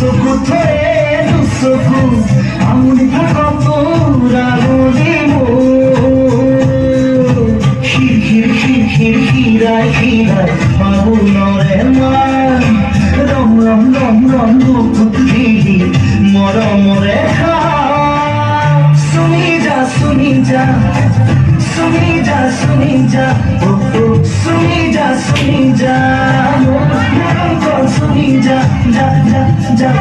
চকু ধরে চকু আমি কতরা বলিব খিরায় খিরায় ফাগুনরে মান রম রম রম রম বুকুত দিলি মরমরে খা শুনি যা শুনি যা শুনি যা শুনি যা শুনি যা শুনি যা মরম কর শুনি যা যা যা যা